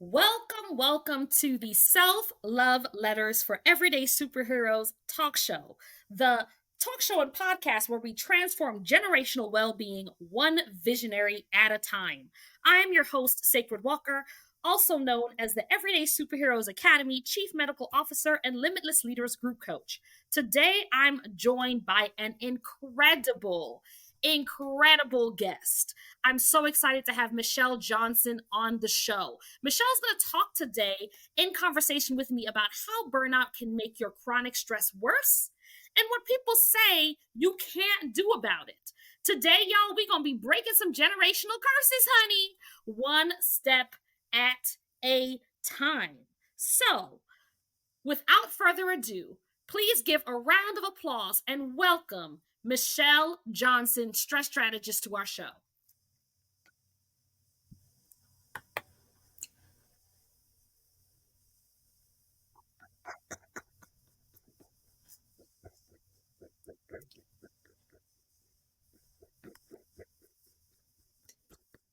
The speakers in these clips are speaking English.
Welcome to the Self Love Letters for Everyday Superheroes talk show, the talk show and podcast where we transform generational well being one visionary at a time. I am your host, Sacred Walker, also known as the Everyday Superheroes Academy Chief Medical Officer and Limitless Leaders Group Coach. Today, I'm joined by an incredible guest. I'm so excited to have Michele Johnson on the show. Michelle's going to talk today in conversation with me about how burnout can make your chronic stress worse and what people say you can't do about it. Today, y'all, we're going to be breaking some generational curses, honey, one step at a time. So, without further ado, please give a round of applause and welcome Michele Johnson, Stress Strategist, to our show.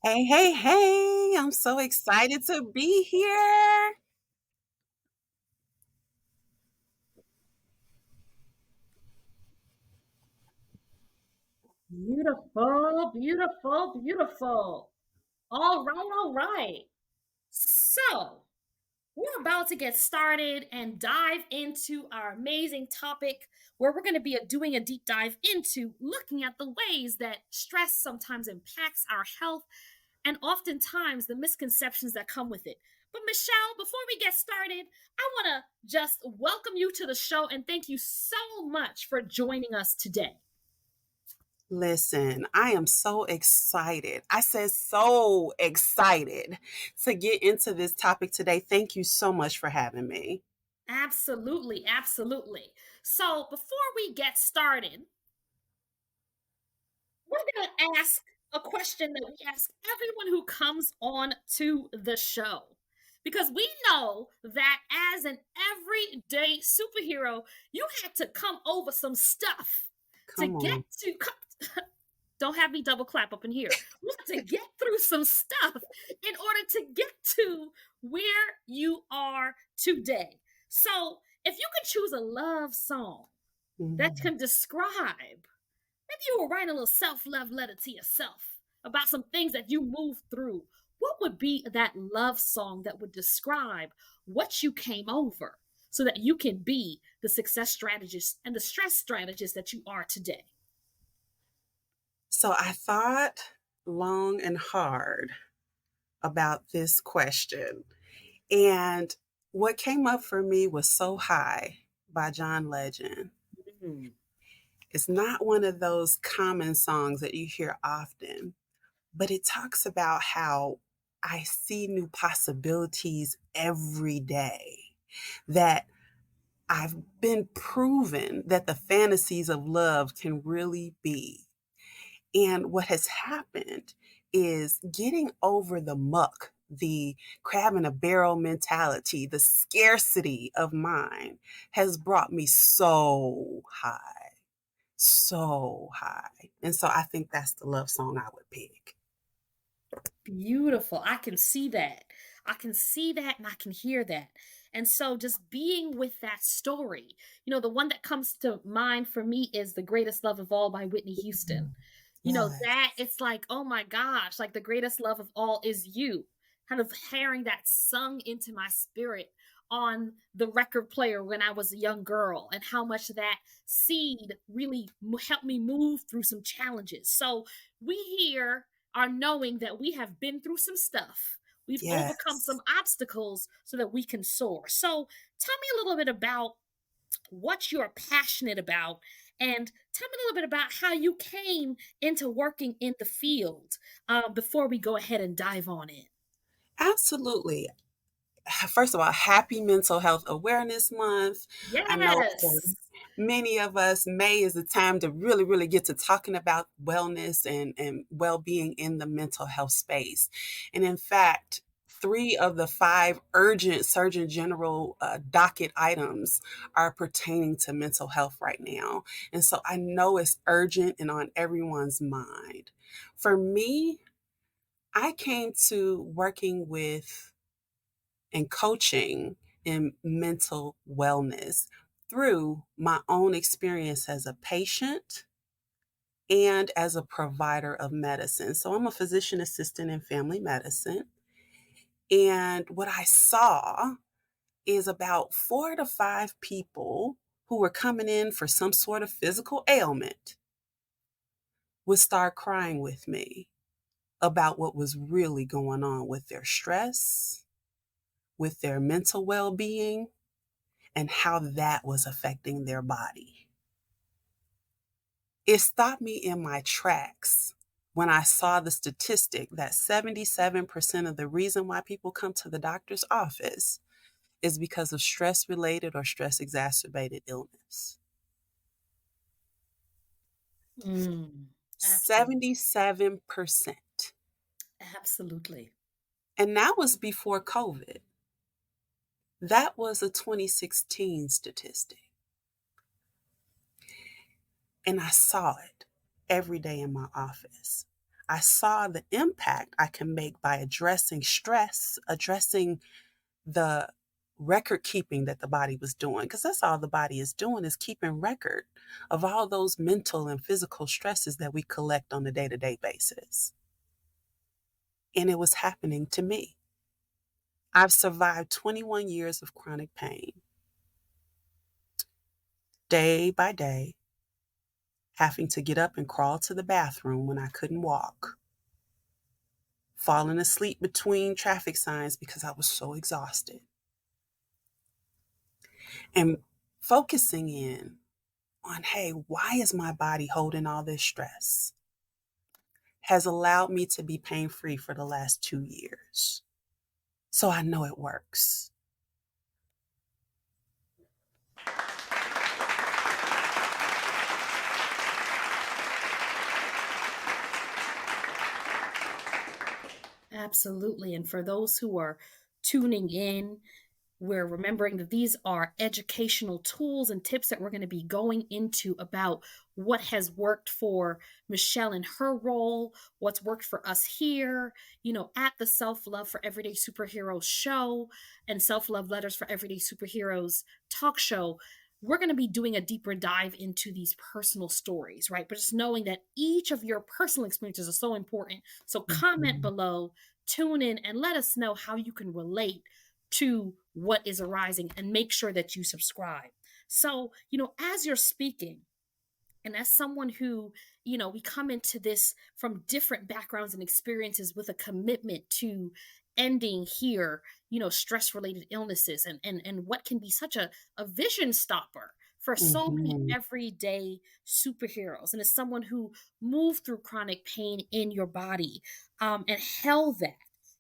Hey, hey, hey, I'm so excited to be here. Beautiful. All right. So, we're about to get started and dive into our amazing topic where we're going to be doing a deep dive into looking at the ways that stress sometimes impacts our health and oftentimes the misconceptions that come with it. But Michele, before we get started, I want to just welcome you to the show and thank you so much for joining us today. Listen, I am so excited. I said so excited to get into this topic today. Thank you so much for having me. Absolutely. So, before we get started, we're going to ask a question that we ask everyone who comes on to the show. Because we know that as an everyday superhero, you had to come over some stuff to Come get on. to. Don't have me double clap up in here. We have to get through some stuff in order to get to where you are today. So, if you could choose a love song that Mhm. can describe, maybe you were writing a little self-love letter to yourself about some things that you moved through. What would be that love song that would describe what you came over so that you can be the success strategist and the stress strategist that you are today? So I thought long and hard about this question. And what came up for me was So High by John Legend. Mm. It's not one of those common songs that you hear often, but it talks about how I see new possibilities every day, that I've been proven that the fantasies of love can really be. And what has happened is getting over the muck, the crab in a barrel mentality, the scarcity of mind has brought me so high, so high. And so I think that's the love song I would pick. Beautiful. I can see that. I can see that and I can hear that. And so just being with that story, the one that comes to mind for me is The Greatest Love of All by Whitney Houston. That Yes. it's like, oh my gosh, like the greatest love of all is you. Kind of hearing that sung into my spirit on the record player when I was a young girl and how much that seed really helped me move through some challenges. So we here are knowing that we have been through some stuff. We've overcome some Yes. obstacles so that we can soar. So tell me a little bit about what you're passionate about and tell me a little bit about how you came into working in the field before we go ahead and dive on in. Absolutely. First of all, happy Mental Health Awareness Month. I know for Yes. many of us, May is the time to really, really get to talking about wellness and well being in the mental health space. And in fact, three of the five urgent Surgeon General docket items are pertaining to mental health right now. And so I know it's urgent and on everyone's mind. For me, I came to working with and coaching in mental wellness through my own experience as a patient and as a provider of medicine. So I'm a physician assistant in family medicine. And what I saw is about 4 to 5 people who were coming in for some sort of physical ailment would start crying with me about what was really going on with their stress, with their mental well being, and how that was affecting their body. It stopped me in my tracks when I saw the statistic that 77% of the reason why people come to the doctor's office is because of stress related or stress exacerbated illness. Mm, absolutely. 77%. Absolutely. And that was before COVID. That was a 2016 statistic. And I saw it every day in my office. I saw the impact I can make by addressing stress, addressing the record keeping that the body was doing, because that's all the body is doing, is keeping record of all those mental and physical stresses that we collect on a day-to-day basis. And it was happening to me. I've survived 21 years of chronic pain, day by day, having to get up and crawl to the bathroom when I couldn't walk, falling asleep between traffic signs because I was so exhausted, and focusing in on, hey, why is my body holding all this stress, has allowed me to be pain free for the last 2 years. So I know it works. Absolutely. And for those who are tuning in, we're remembering that these are educational tools and tips that we're going to be going into about what has worked for Michele in her role, what's worked for us here, at the Self Love for Everyday Superheroes show and Self Love Letters for Everyday Superheroes talk show. We're going to be doing a deeper dive into these personal stories, right? But just knowing that each of your personal experiences are so important. So comment Mhm. below, tune in, and let us know how you can relate to what is arising and make sure that you subscribe. So, as you're speaking, and as someone who, we come into this from different backgrounds and experiences with a commitment to ending here, stress related illnesses and what can be such a vision stopper for so many Mhm. everyday superheroes. And as someone who moved through chronic pain in your body and held that,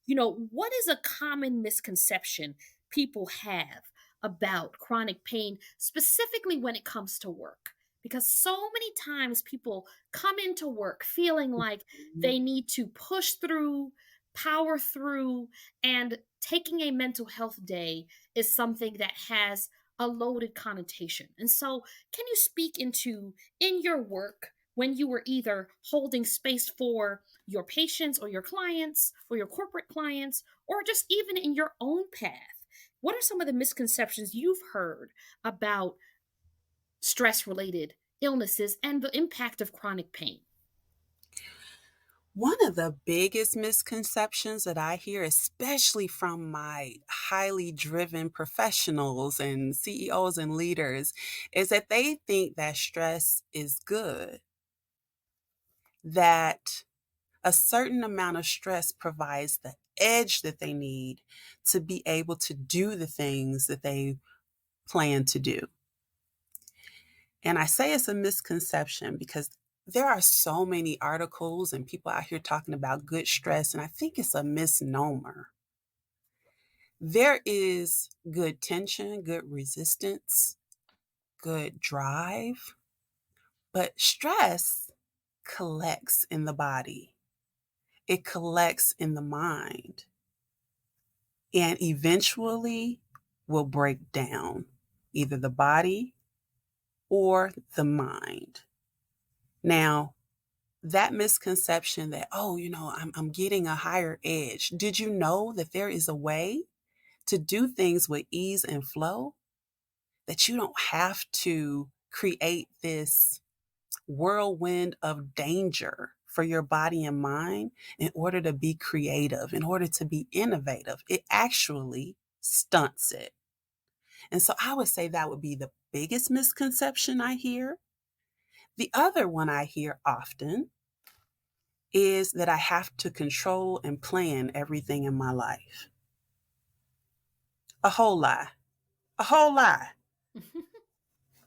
what is a common misconception people have about chronic pain, specifically when it comes to work? Because so many times people come into work feeling like Mhm. they need to push through, power through, and taking a mental health day is something that has a loaded connotation. And so, can you speak into in your work when you were either holding space for your patients or your clients or your corporate clients, or just even in your own path? What are some of the misconceptions you've heard about stress related illnesses and the impact of chronic pain? One of the biggest misconceptions that I hear, especially from my highly driven professionals and CEOs and leaders, is that they think that stress is good, that a certain amount of stress provides the edge that they need to be able to do the things that they plan to do. And I say it's a misconception because there are so many articles and people out here talking about good stress, and I think it's a misnomer. There is good tension, good resistance, good drive, but stress collects in the body, it collects in the mind, and eventually will break down either the body or the mind. Now, that misconception that, oh, I'm getting a higher edge. Did you know that there is a way to do things with ease and flow, that you don't have to create this whirlwind of danger for your body and mind in order to be creative, in order to be innovative. It actually stunts it. And so I would say that would be the biggest misconception I hear. The other one I hear often is that I have to control and plan everything in my life. A whole lie. A whole lie.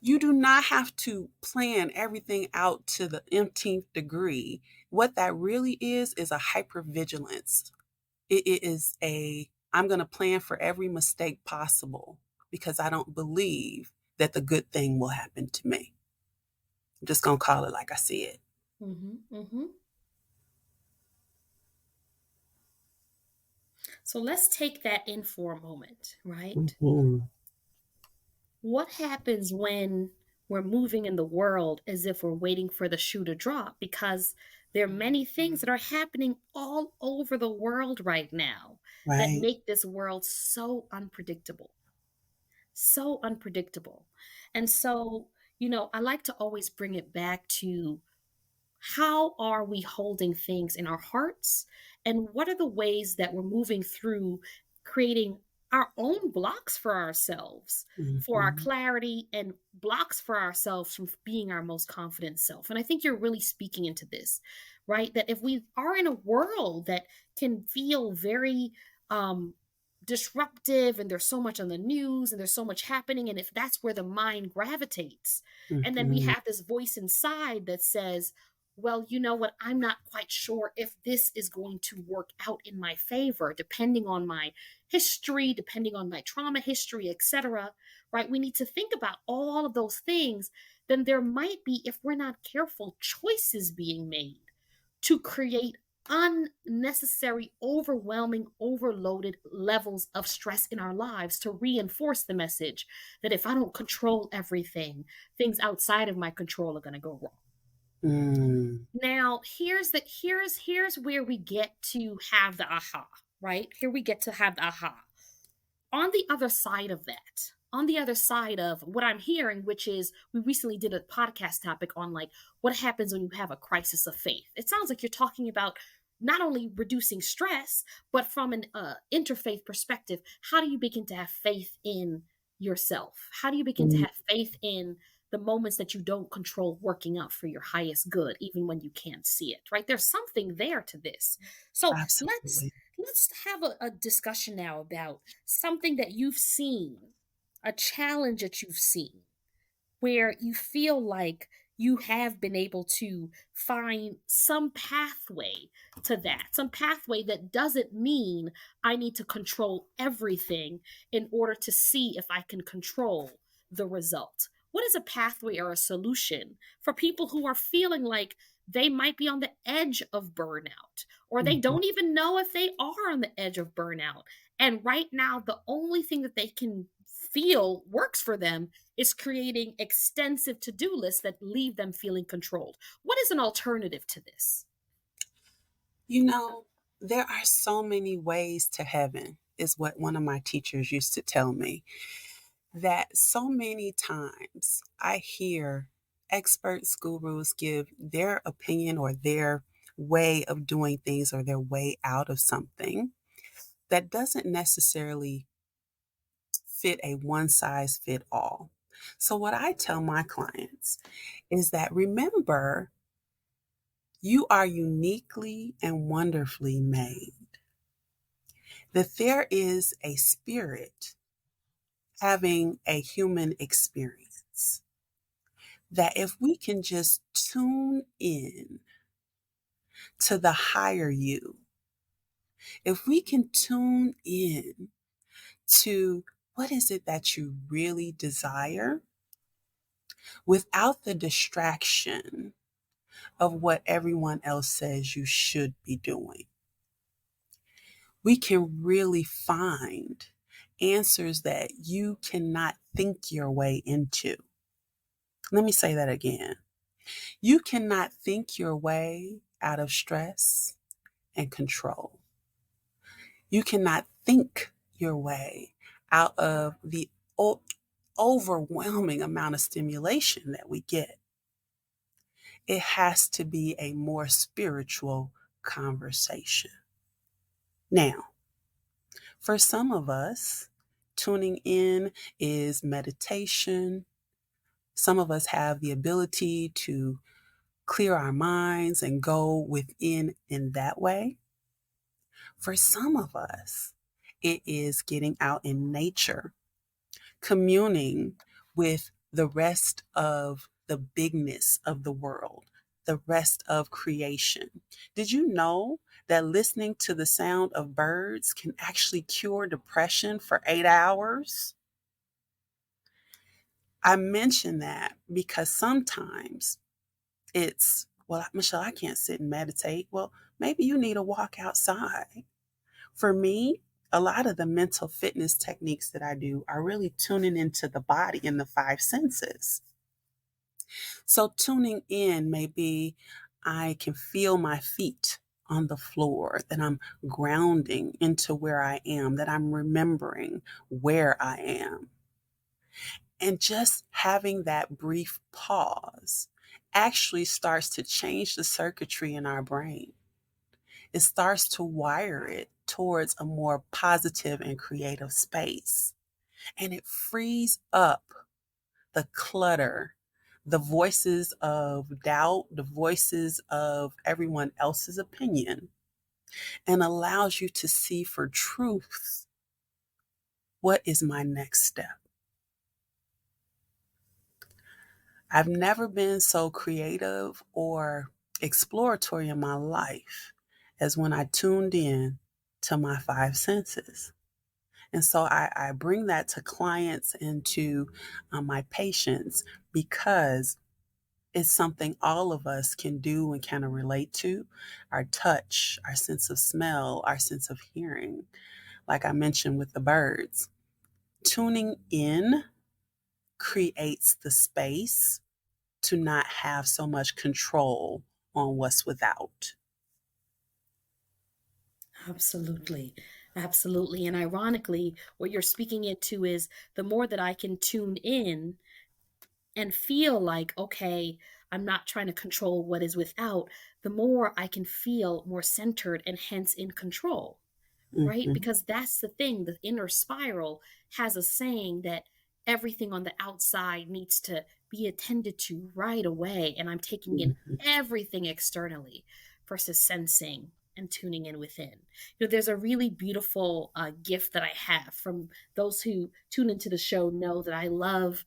You do not have to plan everything out to the umpteenth degree. What that really is a hypervigilance. It is I'm going to plan for every mistake possible because I don't believe that the good thing will happen to me. I'm just going to call it like I see it. So let's take that in for a moment, right? Mhm. What happens when we're moving in the world as if we're waiting for the shoe to drop? Because there are many things that are happening all over the world right now that Right. make this world so unpredictable. So unpredictable. And so, I like to always bring it back to how are we holding things in our hearts, and what are the ways that we're moving through creating our own blocks for ourselves, for our Mhm. clarity, and blocks for ourselves from being our most confident self. And I think you're really speaking into this, right? That if we are in a world that can feel very disruptive, and there's so much on the news and there's so much happening, and if that's where the mind gravitates, and then we Mhm. have this voice inside that says, well, you know what? I'm not quite sure if this is going to work out in my favor, depending on my history, depending on my trauma history, etc. Right? We need to think about all of those things. Then there might be, if we're not careful, choices being made to create unnecessary, overwhelming, overloaded levels of stress in our lives to reinforce the message that if I don't control everything, things outside of my control are going to go wrong. Mm. Now, here's where we get to have the aha, right? Here we get to have the aha. On the other side of that, on the other side of what I'm hearing, which is we recently did a podcast topic on like what happens when you have a crisis of faith. It sounds like you're talking about not only reducing stress, but from an interfaith perspective, how do you begin to have faith in yourself? How do you begin to Mm. have faith in the moments that you don't control working out for your highest good, even when you can't see it, right? There's something there to this. So Absolutely. let's have a discussion now about something that you've seen, a challenge that you've seen, where you feel like you have been able to find some pathway to that, some pathway that doesn't mean I need to control everything in order to see if I can control the result. What is a pathway or a solution for people who are feeling like they might be on the edge of burnout, or they Mhm. don't even know if they are on the edge of burnout? And right now, the only thing that they can feel works for them is creating extensive to-do lists that leave them feeling controlled. What is an alternative to this? You know, there are so many ways to heaven, is what one of my teachers used to tell me. That so many times I hear experts, gurus give their opinion or their way of doing things or their way out of something that doesn't necessarily fit a one size fit all. So, what I tell my clients is that remember, you are uniquely and wonderfully made, that there is a spirit having a human experience. That if we can just tune in to the higher you, if we can tune in to what is it that you really desire without the distraction of what everyone else says you should be doing, we can really find answers that you cannot think your way into. Let me say that again. You cannot think your way out of stress and control. You cannot think your way out of the o- overwhelming amount of stimulation that we get. It has to be a more spiritual conversation. Now, for some of us, tuning in is meditation. Some of us have the ability to clear our minds and go within in that way. For some of us, it is getting out in nature, communing with the rest of the bigness of the world, the rest of creation. Did you know that listening to the sound of birds can actually cure depression for 8 hours? I mention that because sometimes it's, well, Michelle, I can't sit and meditate. Well, maybe you need a walk outside. For me, a lot of the mental fitness techniques that I do are really tuning into the body and the five senses. So, tuning in may be I can feel my feet on the floor, that I'm grounding into where I am, that I'm remembering where I am. And just having that brief pause actually starts to change the circuitry in our brain. It starts to wire it towards a more positive and creative space. And it frees up the clutter, the voices of doubt, the voices of everyone else's opinion, and allows you to see for truth, what is my next step? I've never been so creative or exploratory in my life as when I tuned in to my five senses. And so I bring that to clients and to my patients because it's something all of us can do and kind of relate to. Our touch, our sense of smell, our sense of hearing, like I mentioned with the birds. Tuning in creates the space to not have so much control on what's without. Absolutely. Absolutely. And ironically, what you're speaking into is the more that I can tune in and feel like, okay, I'm not trying to control what is without, the more I can feel more centered and hence in control, right? Mm-hmm, Because that's the thing. The inner spiral has a saying that everything on the outside needs to be attended to right away. And I'm taking in mm-hmm, everything externally versus sensing and tuning in within. There's a really beautiful gift that I have from those who tune into the show know that I love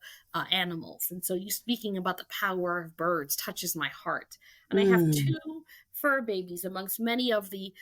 animals. And so you speaking about the power of birds touches my heart. And I have mm, two fur babies amongst many of the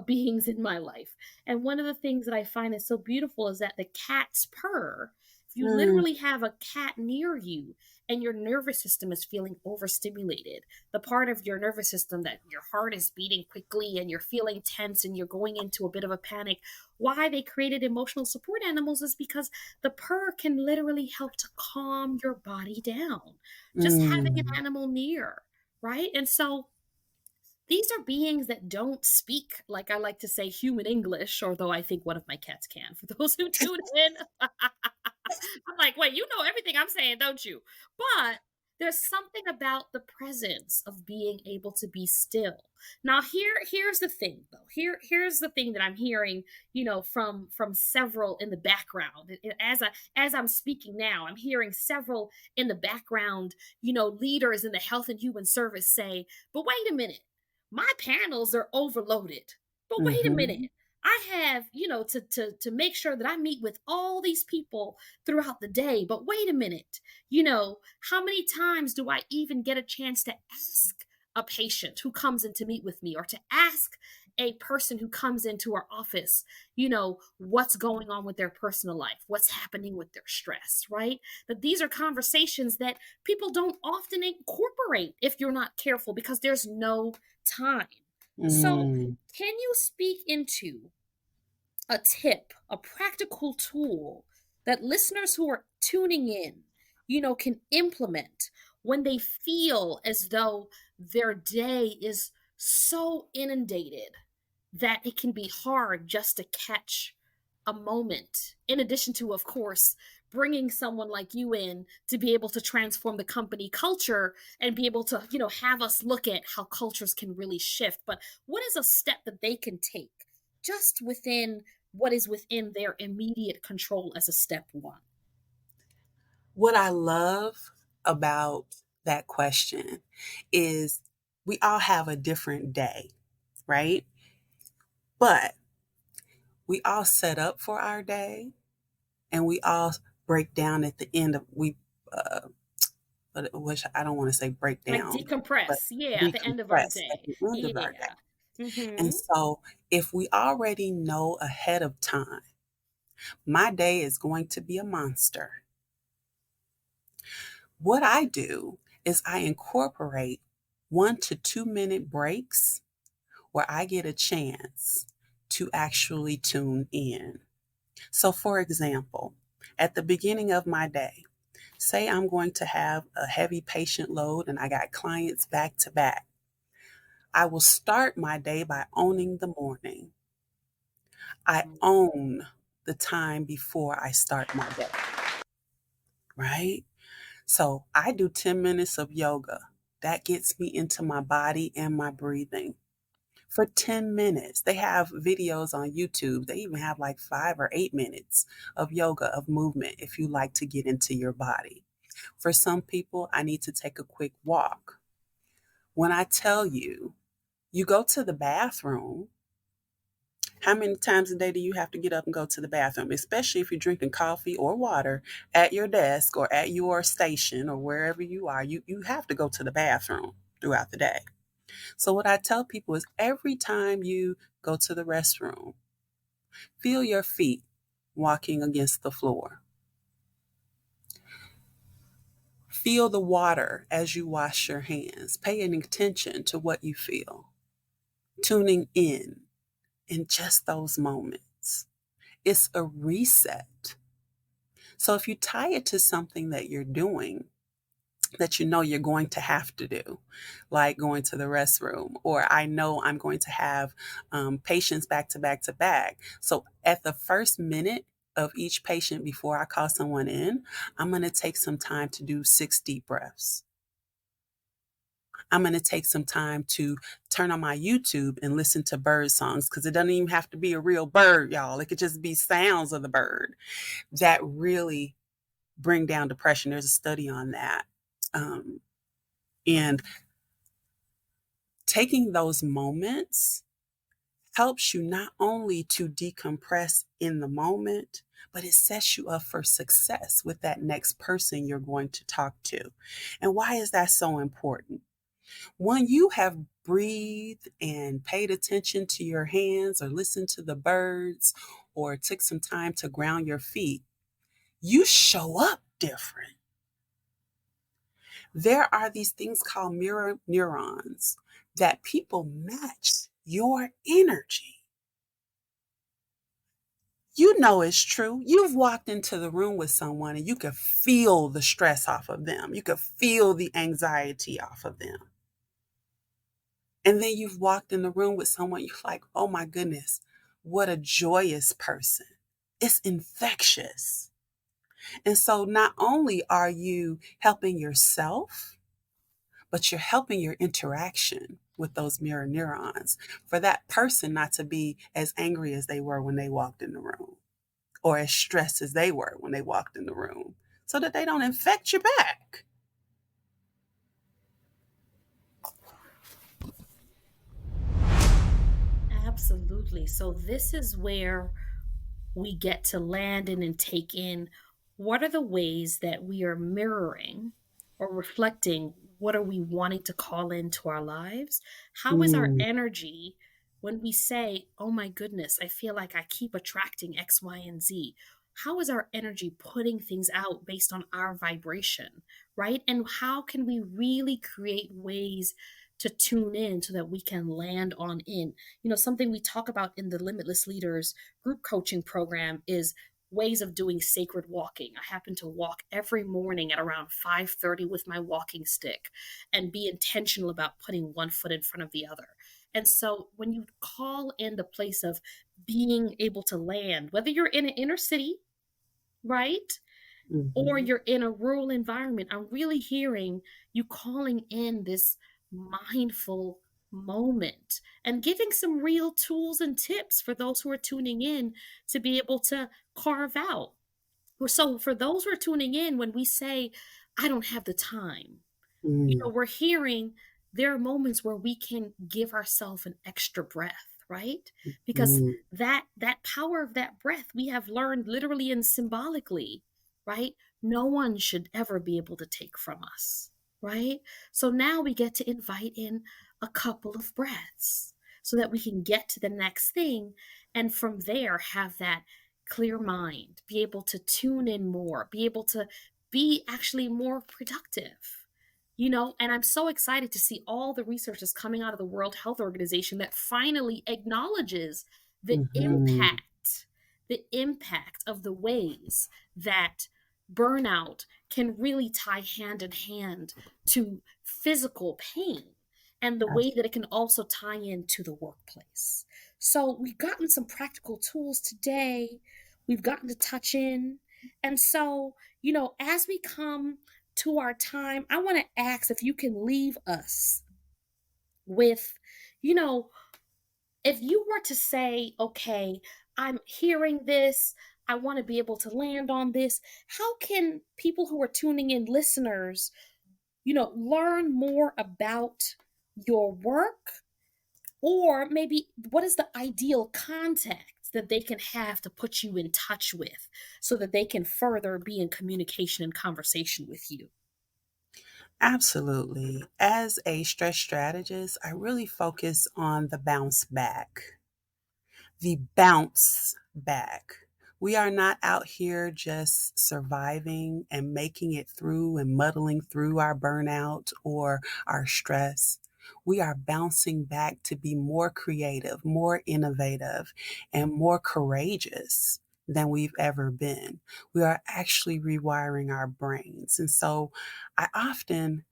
beings in my life. And one of the things that I find is so beautiful is that the cat's purr, if you mm, literally have a cat near you and your nervous system is feeling overstimulated, the part of your nervous system that your heart is beating quickly and you're feeling tense and you're going into a bit of a panic, why they created emotional support animals is because the purr can literally help to calm your body down. Just having an mm, animal near, right? And so these are beings that don't speak, like I like to say, human English, although I think one of my cats can. For those who tune in, I'm like, wait, you know everything I'm saying, don't you? But there's something about the presence of being able to be still. Now, here's the thing, though. Here's the thing that I'm hearing, from several in the background. As I'm speaking now, I'm hearing several in the background, leaders in the health and human service say, "But wait a minute, my panels are overloaded. But wait a minute." mm-hmm, I have, to make sure that I meet with all these people throughout the day. But wait a minute, how many times do I even get a chance to ask a patient who comes in to meet with me or to ask a person who comes into our office, what's going on with their personal life, what's happening with their stress, right? That these are conversations that people don't often incorporate if you're not careful because there's no time. So, mm, can you speak into a tip, a practical tool that listeners who are tuning in, can implement when they feel as though their day is so inundated that it can be hard just to catch a moment, in addition to, of course, bringing someone like you in to be able to transform the company culture and be able to, have us look at how cultures can really shift. But what is a step that they can take just within what is within their immediate control as a step one? What I love about that question is we all have a different day, right? But we all set up for our day and we all break down at the end of uh, which I don't want to say break Like down, but decompress, yeah, at the end of our decompress at day. the end of our day. Yeah. Hmm. And so if we already know ahead of time, my day is going to be a monster. What I do is I incorporate 1 to 2 minute breaks where I get a chance to actually tune in. So, for example, at the beginning of my day, say I'm going to have a heavy patient load and I got clients back to back. I will start my day by owning the morning. I own the time before I start my day, right? So I do 10 minutes of yoga. That gets me into my body and my breathing for 10 minutes. They have videos on YouTube. They even have like 5 or 8 minutes of yoga, of movement, if you like to get into your body. For some people, I need to take a quick walk. When I tell you, you go to the bathroom, how many times a day do you have to get up and go to the bathroom? Especially if you're drinking coffee or water at your desk or at your station or wherever you are, you have to go to the bathroom throughout the day. So, what I tell people is every time you go to the restroom, feel your feet walking against the floor. Feel the water as you wash your hands. Paying attention to what you feel. Tuning in just those moments. It's a reset. So if you tie it to something that you're doing, that you know you're going to have to do, like going to the restroom, or I know I'm going to have patients back to back to back. So at the first minute of each patient before I call someone in, I'm going to take some time to do 6 deep breaths. I'm going to take some time to turn on my YouTube and listen to bird songs because it doesn't even have to be a real bird, y'all. It could just be sounds of the bird that really bring down depression. There's a study on that. And taking those moments helps you not only to decompress in the moment, but it sets you up for success with that next person you're going to talk to. And why is that so important? When you have breathed and paid attention to your hands or listened to the birds or took some time to ground your feet, you show up different. There are these things called mirror neurons that people match your energy. You know it's true. You've walked into the room with someone and you could feel the stress off of them. You could feel the anxiety off of them. And then you've walked in the room with someone, you're like, oh my goodness, what a joyous person. It's infectious. And so not only are you helping yourself, but you're helping your interaction with those mirror neurons for that person not to be as angry as they were when they walked in the room or as stressed as they were when they walked in the room so that they don't infect you back. Absolutely. So this is where we get to land in and take in what are the ways that we are mirroring or reflecting what are we wanting to call into our lives? How is our Mm, energy when we say, oh my goodness, I feel like I keep attracting X, Y, and Z? How is our energy putting things out based on our vibration, right? And how can we really create ways to tune in so that we can land on in? Something we talk about in the Limitless Leaders group coaching program is ways of doing sacred walking. I happen to walk every morning at around 5:30 with my walking stick and be intentional about putting one foot in front of the other. And so when you call in the place of being able to land, whether you're in an inner city, right? Or Mhm. you're in a rural environment, I'm really hearing you calling in this mindful moment and giving some real tools and tips for those who are tuning in to be able to carve out. So, for those who are tuning in, when we say, I don't have the time, Mm. we're hearing there are moments where we can give ourselves an extra breath, right? Because Mm. that power of that breath we have learned literally and symbolically, right? No one should ever be able to take from us, right? So now we get to invite in a couple of breaths so that we can get to the next thing, and from there have that clear mind, be able to tune in more, be able to be actually more productive. And I'm so excited to see all the research that's coming out of the World Health Organization that finally acknowledges the Mhm. impact of the ways that burnout can really tie hand in hand to physical pain, and the way that it can also tie into the workplace. So we've gotten some practical tools today. We've gotten to touch in. And so, as we come to our time, I want to ask if you can leave us with, you know, if you were to say, okay, I'm hearing this, I want to be able to land on this, how can people who are tuning in, listeners, learn more about your work? Or maybe what is the ideal contact that they can have to put you in touch with so that they can further be in communication and conversation with you? Absolutely. As a stress strategist, I really focus on the bounce back. The bounce back. We are not out here just surviving and making it through and muddling through our burnout or our stress. We are bouncing back to be more creative, more innovative, and more courageous than we've ever been. We are actually rewiring our brains. And so I often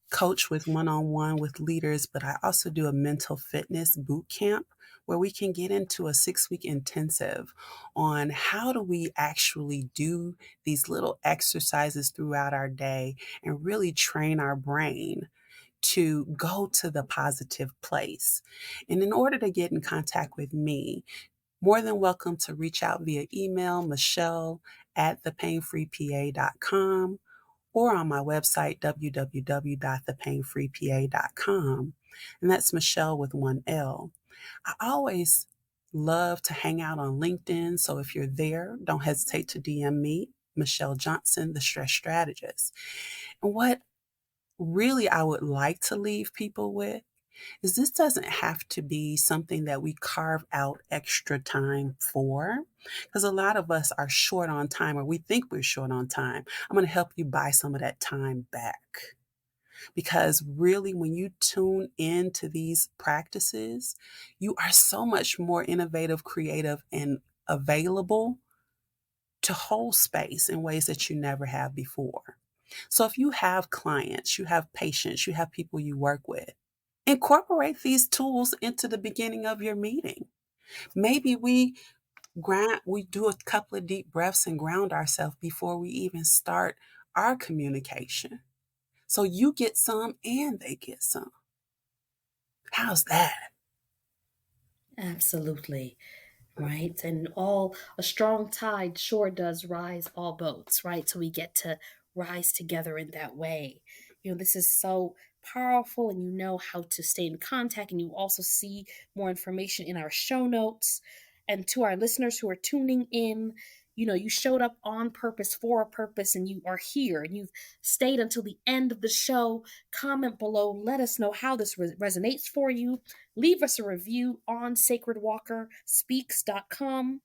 coach with one-on-one with leaders, but I also do a mental fitness boot camp where we can get into a 6-week intensive on how do we actually do these little exercises throughout our day and really train our brain to go to the positive place. And in order to get in contact with me, more than welcome to reach out via email, Michele at thepainfreepa.com, or on my website, www.thepainfreepa.com. And that's Michele with one L. I always love to hang out on LinkedIn. So if you're there, don't hesitate to DM me, Michele Johnson, the Stress Strategist. And what really I would like to leave people with is this doesn't have to be something that we carve out extra time for, because a lot of us are short on time or we think we're short on time. I'm going to help you buy some of that time back. Because really, when you tune into these practices, you are so much more innovative, creative, and available to hold space in ways that you never have before. So if you have clients, you have patients, you have people you work with, incorporate these tools into the beginning of your meeting. Maybe we do a couple of deep breaths and ground ourselves before we even start our communication. So you get some and they get some. How's that? Absolutely. Right? And all a strong tide sure does rise all boats, right? So we get to rise together in that way. This is so powerful, and you know how to stay in contact, and you also see more information in our show notes. And to our listeners who are tuning in, you showed up on purpose for a purpose, and you are here and you've stayed until the end of the show. Comment below, let us know how this resonates for you. Leave us a review on sacredwalkerspeaks.com.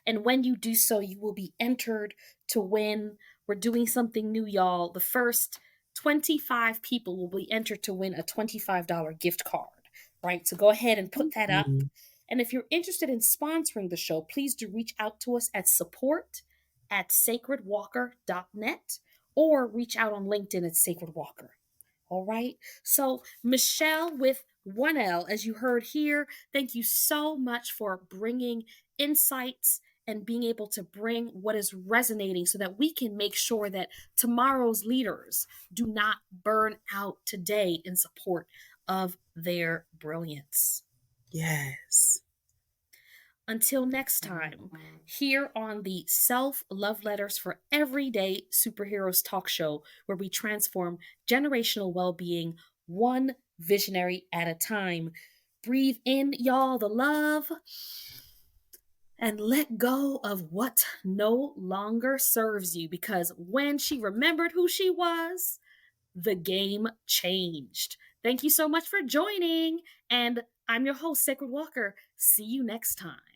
And when you do so, you will be entered to win. We're doing something new, y'all. The first 25 people will be entered to win a $25 gift card, right? So go ahead and put that up. Mhm. And if you're interested in sponsoring the show, please do reach out to us at support@sacredwalker.net, or reach out on LinkedIn at Sacred Walker. All right. So, Michele with 1L, as you heard here. Thank you so much for bringing insights and being able to bring what is resonating so that we can make sure that tomorrow's leaders do not burn out today in support of their brilliance. Yes. Until next time, here on the Self Love Letters for Everyday Superheroes talk show, where we transform generational well being one visionary at a time. Breathe in, y'all, the love, and let go of what no longer serves you, because when she remembered who she was, the game changed. Thank you so much for joining, and I'm your host, Sacred Walker. See you next time.